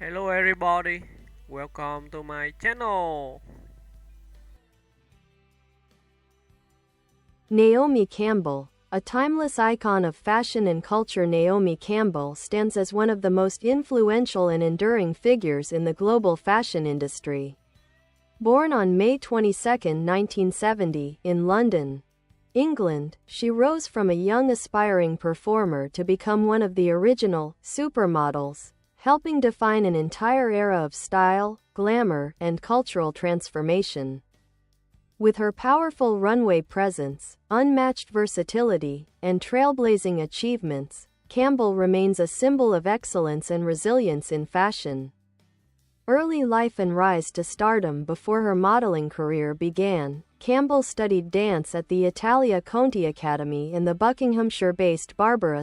Hello everybody, welcome to my channel. Naomi Campbell, a timeless icon of fashion and culture. Naomi Campbell stands as one of the most influential and enduring figures in the global fashion industry. Born on May 22, 1970, in London, England, she rose from a young aspiring performer to become one of the original supermodels, helping define an entire era of style, glamour, and cultural transformation. With her powerful runway presence, unmatched versatility, and trailblazing achievements, Campbell remains a symbol of excellence and resilience in fashion. Early life and rise to stardom. Before her modeling career began, Campbell studied dance at the Italia Conti Academy and the Buckinghamshire-based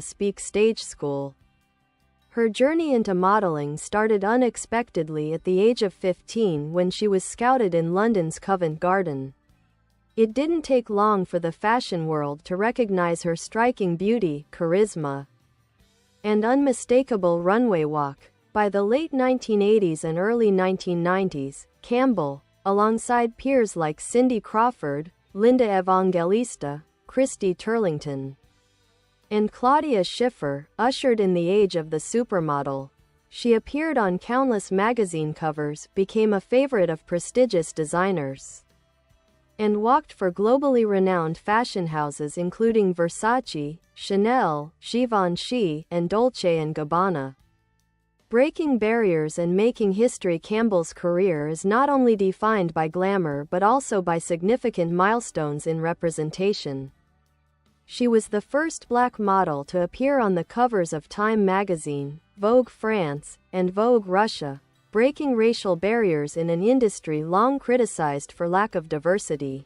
Speake stage school. Her journey into modeling started unexpectedly at the age of 15 when she was scouted in London's Covent garden. It didn't take long for the fashion world to recognize her striking beauty, charisma, and unmistakable runway walk. By the late 1980s and early 1990s, Campbell, alongside peers like Cindy Crawford, Linda Evangelista, Christy Turlington, and Claudia Schiffer, ushered in the age of the supermodel. She appeared on countless magazine covers, became a favorite of prestigious designers, and walked for globally renowned fashion houses including Versace, Chanel, Givenchy, and Dolce & Gabbana. Breaking barriers and making history. Campbell's career is not only defined by glamour but also by significant milestones in representation. She was the first black model to appear on the covers of Time magazine, Vogue France, and Vogue Russia, breaking racial barriers in an industry long criticized for lack of diversity.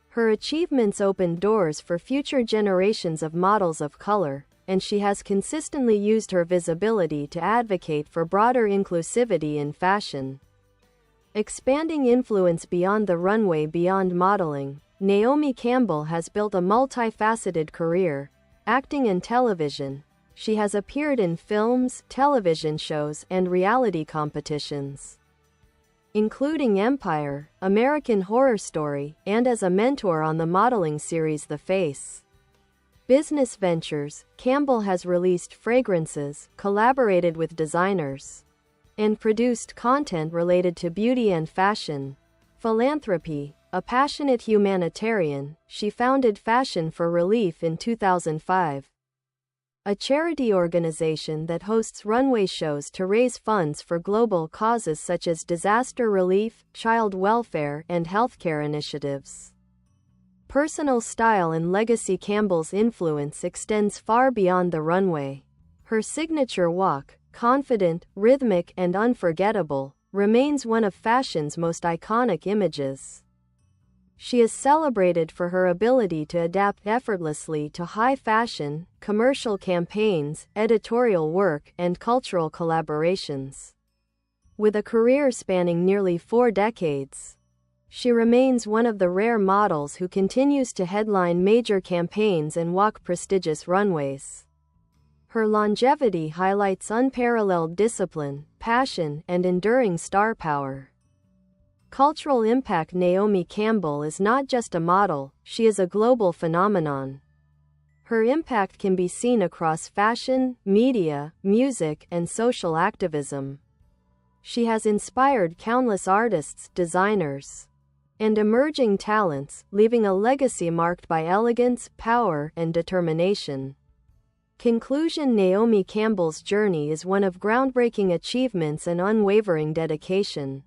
Her achievements opened doors for future generations of models of color, and she has consistently used her visibility to advocate for broader inclusivity in fashion. Expanding influence beyond the runway. Beyond modeling, Naomi Campbell has built a multifaceted career. Acting and television. She has appeared in films, television shows, and reality competitions, including Empire, American Horror Story, and as a mentor on the modeling series The Face. Business ventures. Campbell has released fragrances, collaborated with designers, and produced content related to beauty and fashion. Philanthropy. A passionate humanitarian, she founded Fashion for Relief in 2005, a charity organization that hosts runway shows to raise funds for global causes such as disaster relief, child welfare, and healthcare initiatives. Personal style and legacy. Campbell's influence extends far beyond the runway. Her signature walk, confident, rhythmic, and unforgettable, remains one of fashion's most iconic images. She is celebrated for her ability to adapt effortlessly to high fashion, commercial campaigns, editorial work, and cultural collaborations. With a career spanning nearly 4 decades, she remains one of the rare models who continues to headline major campaigns and walk prestigious runways. Her longevity highlights unparalleled discipline, passion, and enduring star power. Cultural impact. Naomi Campbell is not just a model, she is a global phenomenon. Her impact can be seen across fashion, media, music, and social activism. She has inspired countless artists, designers, and emerging talents, leaving a legacy marked by elegance, power, and determination. Conclusion. Naomi Campbell's journey is one of groundbreaking achievements and unwavering dedication.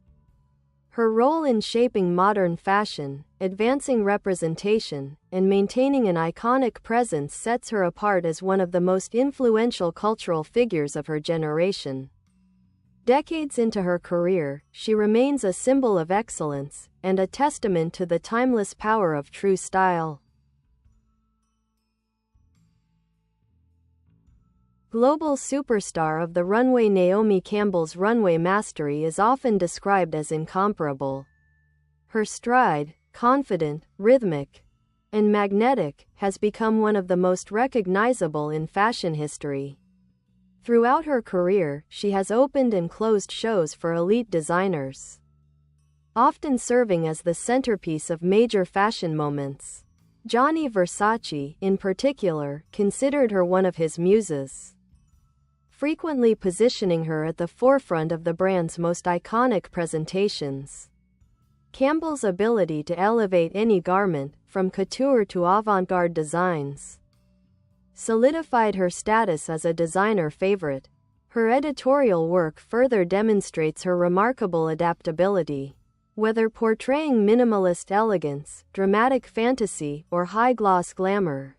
Her role in shaping modern fashion, advancing representation, and maintaining an iconic presence sets her apart as one of the most influential cultural figures of her generation. Decades into her career, she remains a symbol of excellence, and a testament to the timeless power of true style. Global superstar of the runway. Naomi Campbell's runway mastery is often described as incomparable. Her stride, confident, rhythmic, and magnetic, has become one of the most recognizable in fashion history. Throughout her career, she has opened and closed shows for elite designers, often serving as the centerpiece of major fashion moments. Gianni Versace, in particular, considered her one of his muses, frequently positioning her at the forefront of the brand's most iconic presentations. Campbell's ability to elevate any garment, from couture to avant-garde designs, solidified her status as a designer favorite. Her editorial work further demonstrates her remarkable adaptability. Whether portraying minimalist elegance, dramatic fantasy, or high-gloss glamour,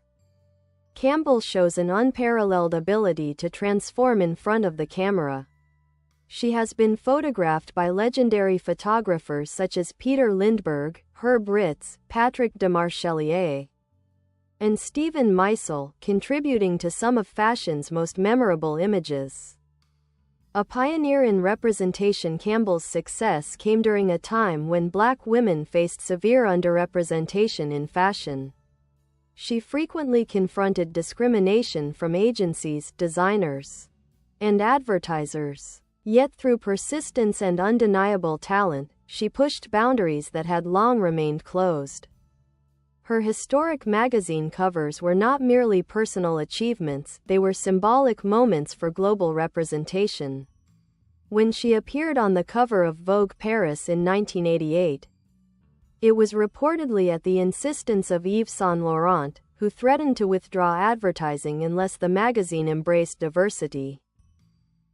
Campbell shows an unparalleled ability to transform in front of the camera. She has been photographed by legendary photographers such as Peter Lindbergh, Herb Ritts, Patrick de Marchelier, and Stephen Meisel, contributing to some of fashion's most memorable images. A pioneer in representation, Campbell's success came during a time when Black women faced severe underrepresentation in fashion. She frequently confronted discrimination from agencies, designers, and advertisers. Yet through persistence and undeniable talent, she pushed boundaries that had long remained closed. Her historic magazine covers were not merely personal achievements, they were symbolic moments for global representation. When she appeared on the cover of Vogue Paris in 1988, it was reportedly at the insistence of Yves Saint Laurent, who threatened to withdraw advertising unless the magazine embraced diversity.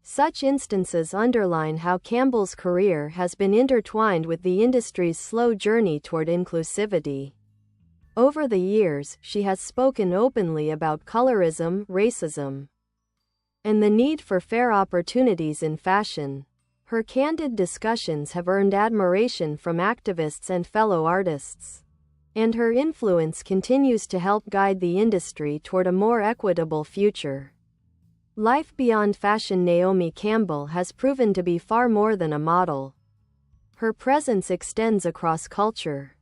Such instances underline how Campbell's career has been intertwined with the industry's slow journey toward inclusivity. Over the years, she has spoken openly about colorism, racism, and the need for fair opportunities in fashion. Her candid discussions have earned admiration from activists and fellow artists, and her influence continues to help guide the industry toward a more equitable future. Life beyond fashion. Naomi Campbell has proven to be far more than a model. Her presence extends across culture,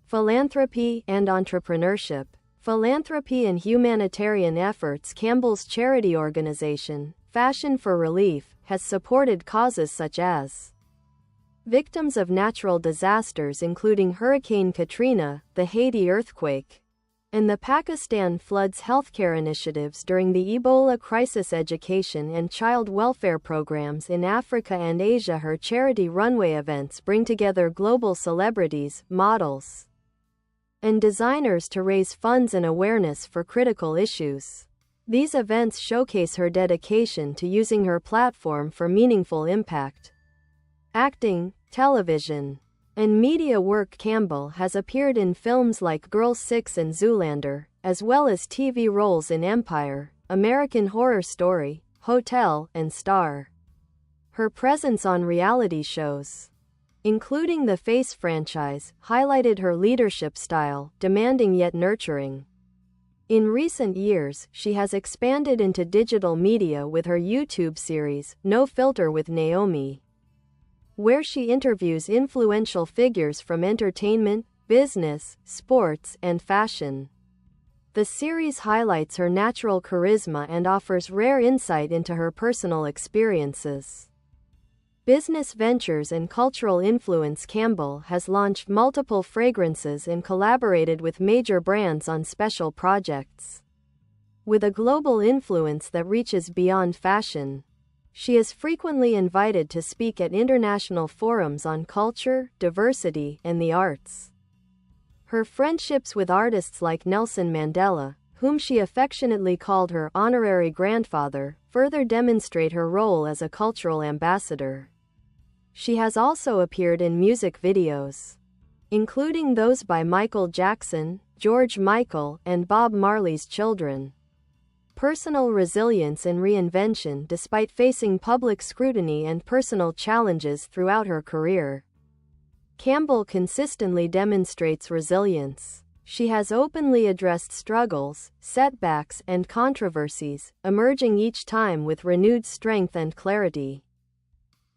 philanthropy, and entrepreneurship. Philanthropy and humanitarian efforts. Campbell's charity organization, Fashion for Relief, has supported causes such as victims of natural disasters including Hurricane Katrina, the Haiti earthquake, and the Pakistan floods, healthcare initiatives during the Ebola crisis, education and child welfare programs in Africa and Asia. Her charity runway events bring together global celebrities, models, and designers to raise funds and awareness for critical issues. These events showcase her dedication to using her platform for meaningful impact. Acting, television, and media work. Campbell has appeared in films like Girl 6 and Zoolander, as well as TV roles in Empire, American Horror Story, Hotel, and Star. Her presence on reality shows, including the Face franchise, highlighted her leadership style, demanding yet nurturing. In recent years, she has expanded into digital media with her YouTube series, No Filter with Naomi, where she interviews influential figures from entertainment, business, sports, and fashion. The series highlights her natural charisma and offers rare insight into her personal experiences, business ventures, and cultural influence. Campbell has launched multiple fragrances and collaborated with major brands on special projects. With a global influence that reaches beyond fashion, she is frequently invited to speak at international forums on culture, diversity, and the arts. Her friendships with artists like Nelson Mandela, whom she affectionately called her honorary grandfather, further demonstrate her role as a cultural ambassador. She has also appeared in music videos, including those by Michael Jackson, George Michael, and Bob Marley's Children. Personal resilience and reinvention. Despite facing public scrutiny and personal challenges throughout her career, Campbell consistently demonstrates resilience. She has openly addressed struggles, setbacks, and controversies, emerging each time with renewed strength and clarity.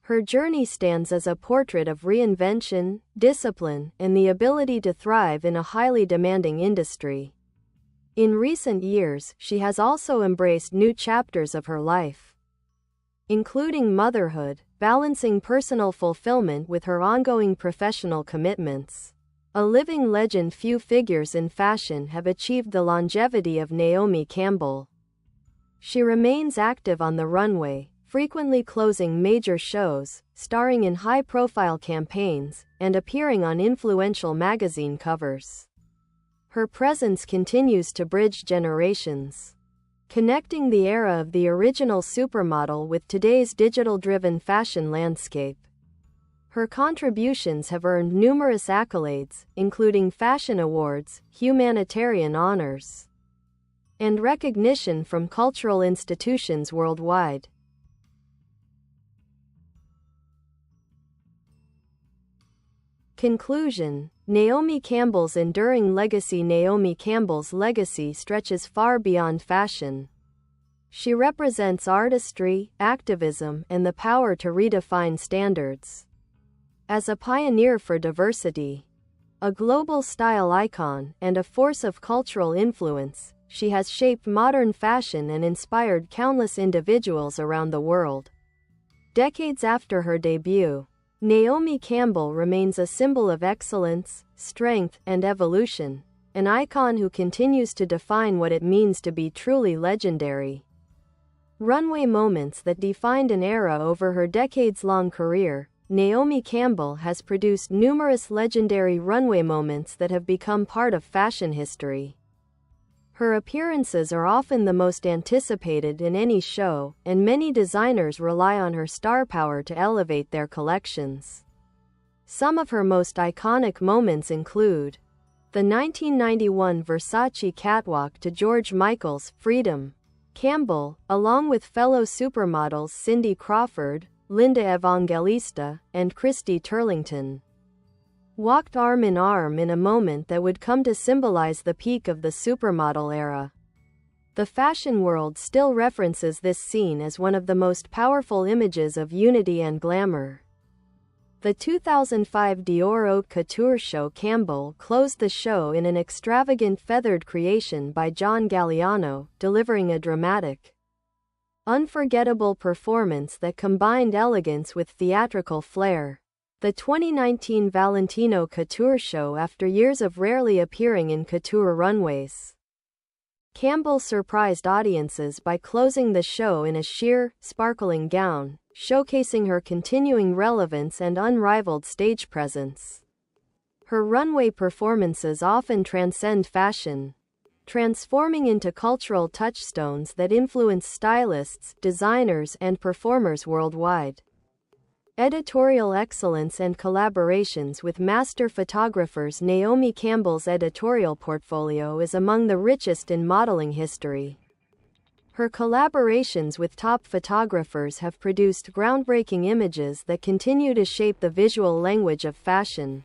Her journey stands as a portrait of reinvention, discipline, and the ability to thrive in a highly demanding industry. In recent years, she has also embraced new chapters of her life, including motherhood, balancing personal fulfillment with her ongoing professional commitments. A living legend, few figures in fashion have achieved the longevity of Naomi Campbell. She remains active on the runway, frequently closing major shows, starring in high-profile campaigns, and appearing on influential magazine covers. Her presence continues to bridge generations, connecting the era of the original supermodel with today's digital-driven fashion landscape. Her contributions have earned numerous accolades, including fashion awards, humanitarian honors, and recognition from cultural institutions worldwide. Conclusion: Naomi Campbell's enduring legacy. Naomi Campbell's legacy stretches far beyond fashion. She represents artistry, activism, and the power to redefine standards. As a pioneer for diversity, a global style icon, and a force of cultural influence, she has shaped modern fashion and inspired countless individuals around the world. Decades after her debut, Naomi Campbell remains a symbol of excellence, strength, and evolution, an icon who continues to define what it means to be truly legendary. Runway moments that defined an era. Over her decades-long career, Naomi Campbell has produced numerous legendary runway moments that have become part of fashion history. Her appearances are often the most anticipated in any show, and many designers rely on her star power to elevate their collections. Some of her most iconic moments include the 1991 Versace catwalk to George Michael's Freedom. Campbell, along with fellow supermodels Cindy Crawford, Linda Evangelista, and Christy Turlington, walked arm in arm in a moment that would come to symbolize the peak of the supermodel era. The fashion world still references this scene as one of the most powerful images of unity and glamour. The 2005 Dior Haute Couture show. Campbell closed the show in an extravagant feathered creation by John Galliano, delivering a dramatic, unforgettable performance that combined elegance with theatrical flair. The 2019 Valentino Couture show. After years of rarely appearing in couture runways, Campbell surprised audiences by closing the show in a sheer, sparkling gown, showcasing her continuing relevance and unrivaled stage presence. Her runway performances often transcend fashion, transforming into cultural touchstones that influence stylists, designers, and performers worldwide. Editorial excellence and collaborations with master photographers. Naomi Campbell's editorial portfolio is among the richest in modeling history. Her collaborations with top photographers have produced groundbreaking images that continue to shape the visual language of fashion.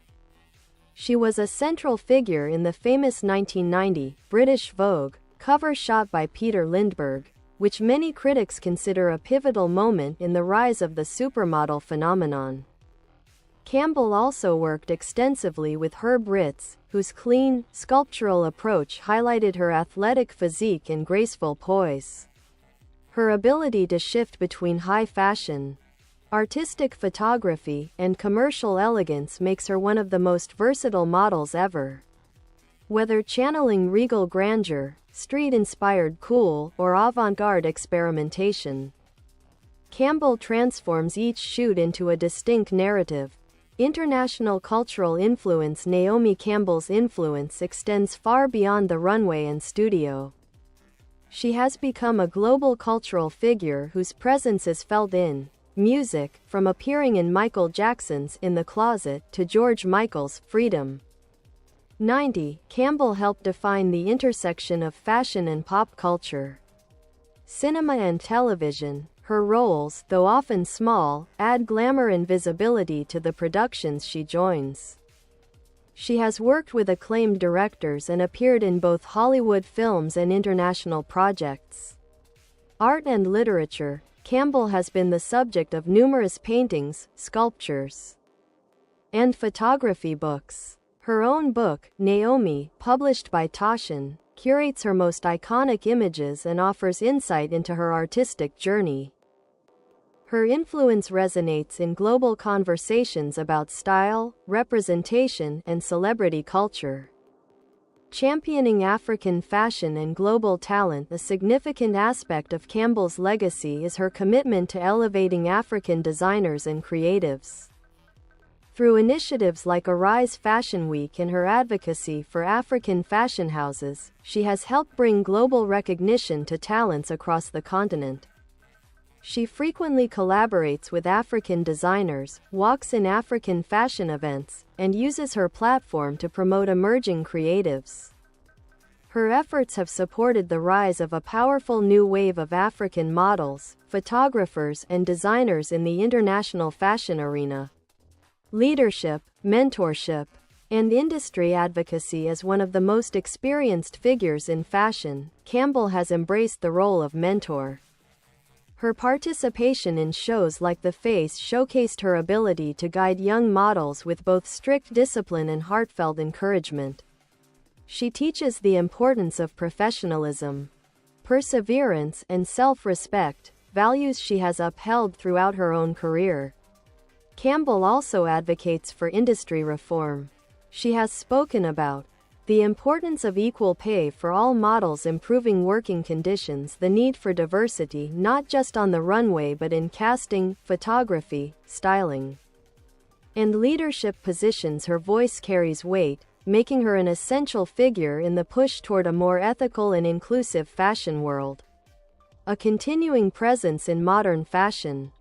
She was a central figure in the famous 1990 British Vogue cover shot by Peter Lindbergh, which many critics consider a pivotal moment in the rise of the supermodel phenomenon. Campbell also worked extensively with Herb Ritts, whose clean, sculptural approach highlighted her athletic physique and graceful poise. Her ability to shift between high fashion, artistic photography, and commercial elegance makes her one of the most versatile models ever. Whether channeling regal grandeur, street-inspired cool, or avant-garde experimentation, Campbell transforms each shoot into a distinct narrative. International cultural influence. Naomi Campbell's influence extends far beyond the runway and studio. She has become a global cultural figure whose presence is felt in music, from appearing in Michael Jackson's In the Closet to George Michael's Freedom. 90. Campbell helped define the intersection of fashion and pop culture. Cinema and television. Her roles, though often small, add glamour and visibility to the productions she joins. She has worked with acclaimed directors and appeared in both Hollywood films and international projects. Art and literature. Campbell has been the subject of numerous paintings, sculptures, and photography books. Her own book, Naomi, published by Taschen, curates her most iconic images and offers insight into her artistic journey. Her influence resonates in global conversations about style, representation, and celebrity culture. Championing African fashion and global talent. A significant aspect of Campbell's legacy is her commitment to elevating African designers and creatives. Through initiatives like Arise Fashion Week and her advocacy for African fashion houses, she has helped bring global recognition to talents across the continent. She frequently collaborates with African designers, walks in African fashion events, and uses her platform to promote emerging creatives. Her efforts have supported the rise of a powerful new wave of African models, photographers, and designers in the international fashion arena. Leadership, mentorship, and industry advocacy. As one of the most experienced figures in fashion, Campbell has embraced the role of mentor. Her participation in shows like The Face showcased her ability to guide young models with both strict discipline and heartfelt encouragement. She teaches the importance of professionalism, perseverance, and self-respect, values she has upheld throughout her own career. Campbell also advocates for industry reform. She has spoken about the importance of equal pay for all models, improving working conditions, the need for diversity not just on the runway but in casting, photography, styling, and leadership positions. Her voice carries weight, making her an essential figure in the push toward a more ethical and inclusive fashion world. A continuing presence in modern fashion.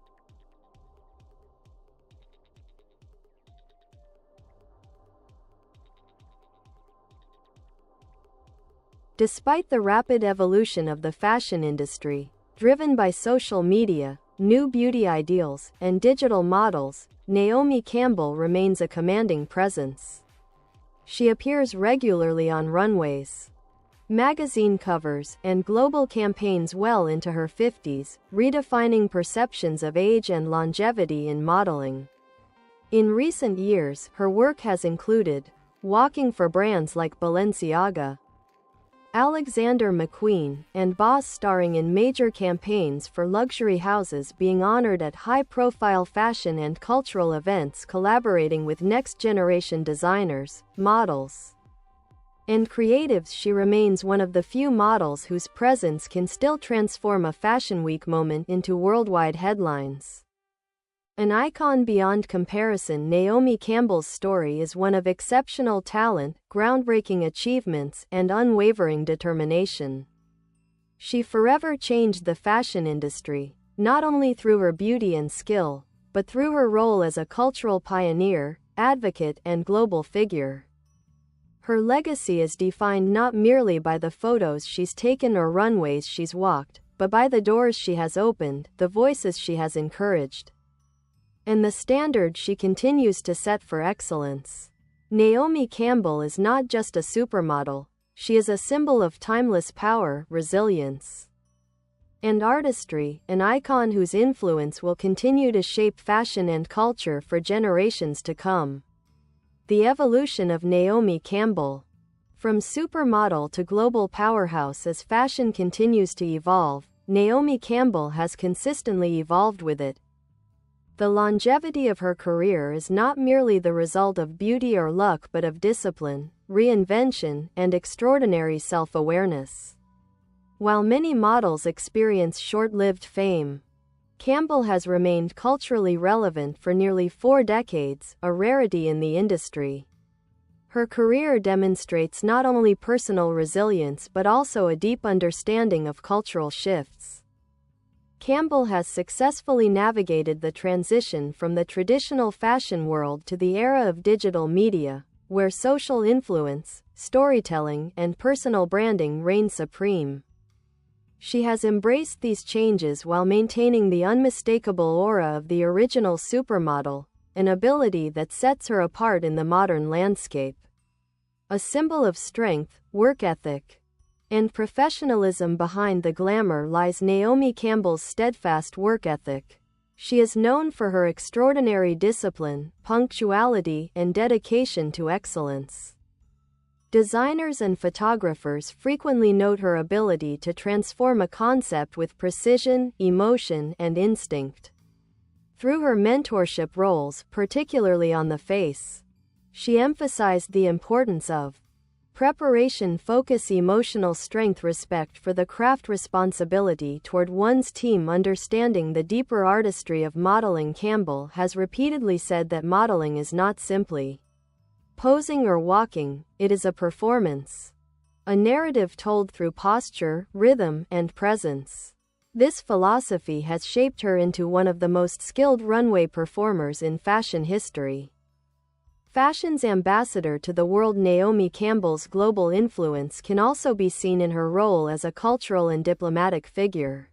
Despite the rapid evolution of the fashion industry, driven by social media, new beauty ideals, and digital models, Naomi Campbell remains a commanding presence. She appears regularly on runways, magazine covers, and global campaigns well into her 50s, redefining perceptions of age and longevity in modeling. In recent years, her work has included walking for brands like Balenciaga, Alexander McQueen, and Boss, starring in major campaigns for luxury houses, being honored at high-profile fashion and cultural events, collaborating with next-generation designers, models, and creatives. She remains one of the few models whose presence can still transform a Fashion Week moment into worldwide headlines. An icon beyond comparison, Naomi Campbell's story is one of exceptional talent, groundbreaking achievements, and unwavering determination. She forever changed the fashion industry, not only through her beauty and skill, but through her role as a cultural pioneer, advocate, and global figure. Her legacy is defined not merely by the photos she's taken or runways she's walked, but by the doors she has opened, the voices she has encouraged, and the standard she continues to set for excellence. Naomi Campbell is not just a supermodel, she is a symbol of timeless power, resilience, and artistry, an icon whose influence will continue to shape fashion and culture for generations to come. The evolution of Naomi Campbell. From supermodel to global powerhouse. As fashion continues to evolve, Naomi Campbell has consistently evolved with it. The longevity of her career is not merely the result of beauty or luck but of discipline, reinvention, and extraordinary self-awareness. While many models experience short-lived fame, Campbell has remained culturally relevant for nearly 4 decades, a rarity in the industry. Her career demonstrates not only personal resilience but also a deep understanding of cultural shifts. Campbell has successfully navigated the transition from the traditional fashion world to the era of digital media, where social influence, storytelling, and personal branding reign supreme. She has embraced these changes while maintaining the unmistakable aura of the original supermodel, an ability that sets her apart in the modern landscape. A symbol of strength, work ethic, and professionalism. Behind the glamour lies Naomi Campbell's steadfast work ethic. She is known for her extraordinary discipline, punctuality, and dedication to excellence. Designers and photographers frequently note her ability to transform a concept with precision, emotion, and instinct. Through her mentorship roles, particularly on the face, she emphasized the importance of preparation, focus, emotional strength, respect for the craft, responsibility toward one's team, understanding the deeper artistry of modeling. Campbell has repeatedly said that modeling is not simply posing or walking, it is a performance, a narrative told through posture, rhythm, and presence. This philosophy has shaped her into one of the most skilled runway performers in fashion history. Fashion's ambassador to the world, Naomi Campbell's global influence can also be seen in her role as a cultural and diplomatic figure.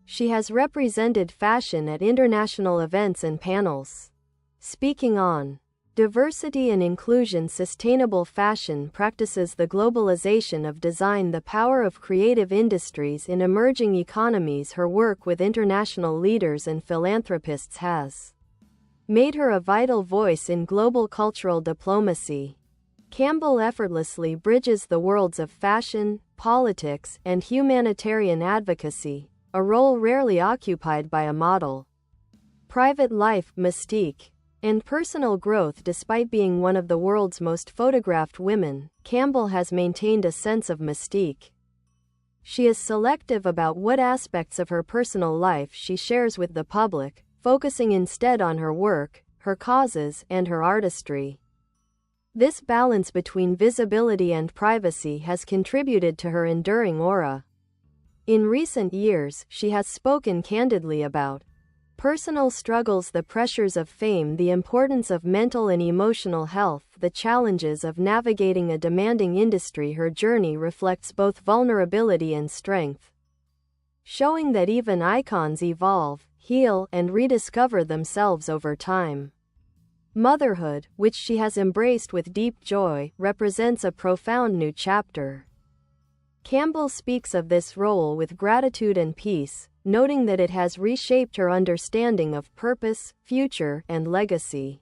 She has represented fashion at international events and panels, speaking on diversity and inclusion, sustainable fashion practices, the globalization of design, the power of creative industries in emerging economies. Her work with international leaders and philanthropists has made her a vital voice in global cultural diplomacy. Campbell effortlessly bridges the worlds of fashion, politics, and humanitarian advocacy, a role rarely occupied by a model. Private life, mystique, and personal growth. Despite being one of the world's most photographed women, Campbell has maintained a sense of mystique. She is selective about what aspects of her personal life she shares with the public, focusing instead on her work, her causes, and her artistry. This balance between visibility and privacy has contributed to her enduring aura. In recent years, she has spoken candidly about personal struggles, the pressures of fame, the importance of mental and emotional health, the challenges of navigating a demanding industry. Her journey reflects both vulnerability and strength, showing that even icons evolve, heal, and rediscover themselves over time. Motherhood, which she has embraced with deep joy, represents a profound new chapter. Campbell speaks of this role with gratitude and peace, noting that it has reshaped her understanding of purpose, future, and legacy.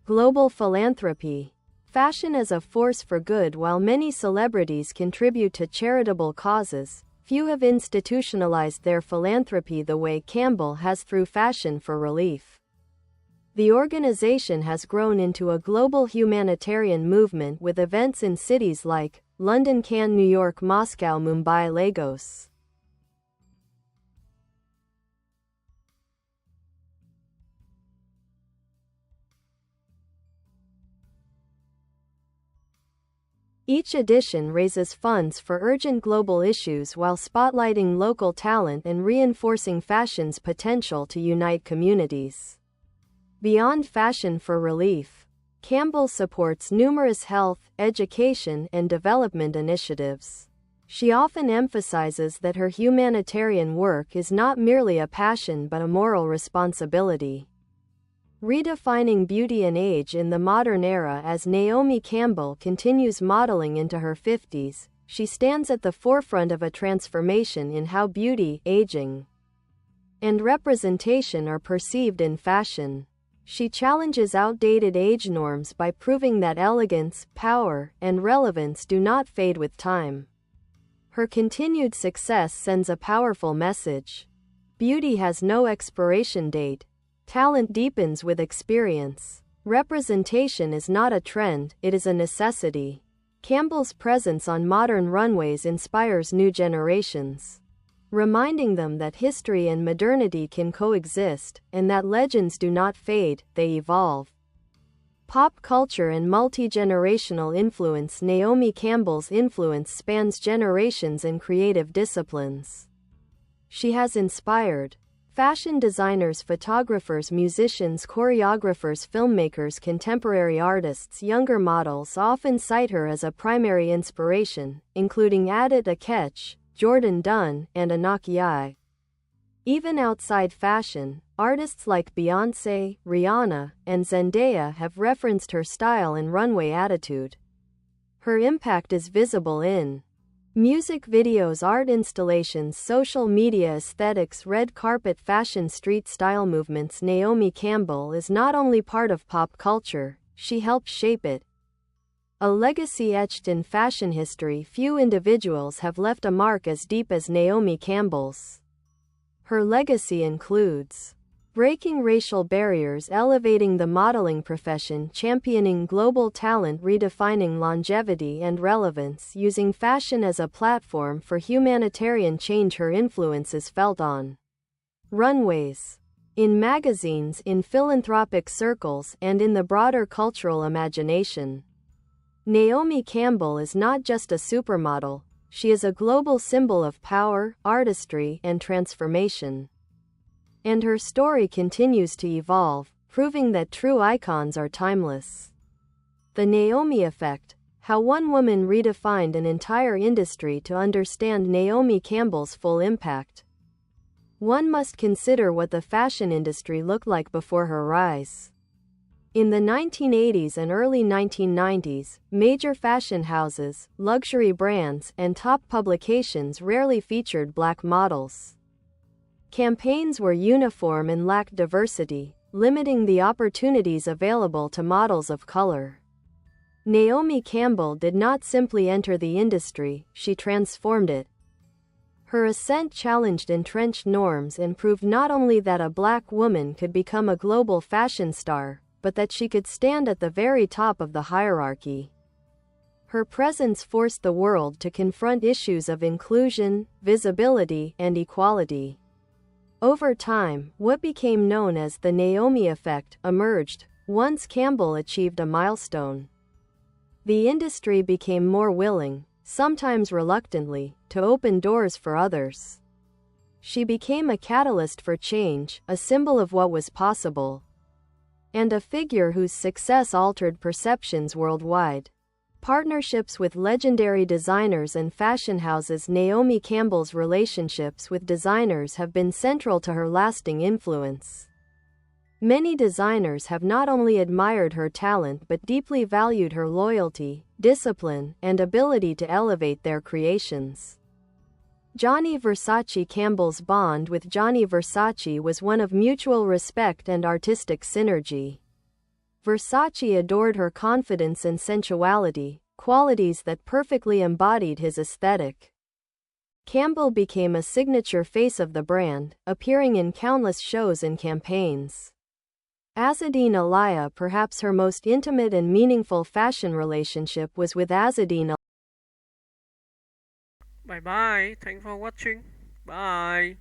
Global philanthropy. Fashion as a force for good. While many celebrities contribute to charitable causes, few have institutionalized their philanthropy the way Campbell has through Fashion for Relief. The organization has grown into a global humanitarian movement with events in cities like London, Cannes, New York, Moscow, Mumbai, Lagos. Each edition raises funds for urgent global issues while spotlighting local talent and reinforcing fashion's potential to unite communities. Beyond Fashion for Relief, Campbell supports numerous health, education, and development initiatives. She often emphasizes that her humanitarian work is not merely a passion but a moral responsibility. Redefining beauty and age in the modern era. As Naomi Campbell continues modeling into her 50s, she stands at the forefront of a transformation in how beauty, aging, and representation are perceived in fashion. She challenges outdated age norms by proving that elegance, power, and relevance do not fade with time. Her continued success sends a powerful message. Beauty has no expiration date. Talent deepens with experience. Representation is not a trend, it is a necessity. Campbell's presence on modern runways inspires new generations, reminding them that history and modernity can coexist, and that legends do not fade, they evolve. Pop culture and multi-generational influence. Naomi Campbell's influence spans generations and creative disciplines. She has inspired fashion designers, photographers, musicians, choreographers, filmmakers, contemporary artists. Younger models often cite her as a primary inspiration, including Adit Akech, Jordan Dunn, and Anak Yai. Even outside fashion, artists like Beyoncé, Rihanna, and Zendaya have referenced her style and runway attitude. Her impact is visible in music videos, art installations, social media aesthetics, red carpet fashion, street style movements. Naomi Campbell is not only part of pop culture, she helped shape it. A legacy etched in fashion history. Few individuals have left a mark as deep as Naomi Campbell's. Her legacy includes breaking racial barriers, elevating the modeling profession, championing global talent, redefining longevity and relevance, using fashion as a platform for humanitarian change. Her influence is felt on runways, in magazines, in philanthropic circles, and in the broader cultural imagination. Naomi Campbell is not just a supermodel, she is a global symbol of power, artistry, and transformation. And her story continues to evolve, proving that true icons are timeless. The Naomi Effect: how one woman redefined an entire industry. To understand Naomi Campbell's full impact, one must consider what the fashion industry looked like before her rise. In the 1980s and early 1990s, major fashion houses, luxury brands, and top publications rarely featured black models. Campaigns were uniform and lacked diversity, limiting the opportunities available to models of color. Naomi Campbell did not simply enter the industry, she transformed it. Her ascent challenged entrenched norms and proved not only that a black woman could become a global fashion star, but that she could stand at the very top of the hierarchy. Her presence forced the world to confront issues of inclusion, visibility, and equality. Over time, what became known as the Naomi Effect emerged. Once Campbell achieved a milestone, the industry became more willing, sometimes reluctantly, to open doors for others. She became a catalyst for change, a symbol of what was possible, and a figure whose success altered perceptions worldwide. Partnerships with legendary designers and fashion houses. Naomi Campbell's relationships with designers have been central to her lasting influence. Many designers have not only admired her talent but deeply valued her loyalty, discipline, and ability to elevate their creations. Gianni Versace: Campbell's bond with Gianni Versace was one of mutual respect and artistic synergy. Versace adored her confidence and sensuality, qualities that perfectly embodied his aesthetic. Campbell became a signature face of the brand, appearing in countless shows and campaigns. Azzedine Alaïa: perhaps her most intimate and meaningful fashion relationship was with Azzedine. Bye bye. Thanks for watching. Bye.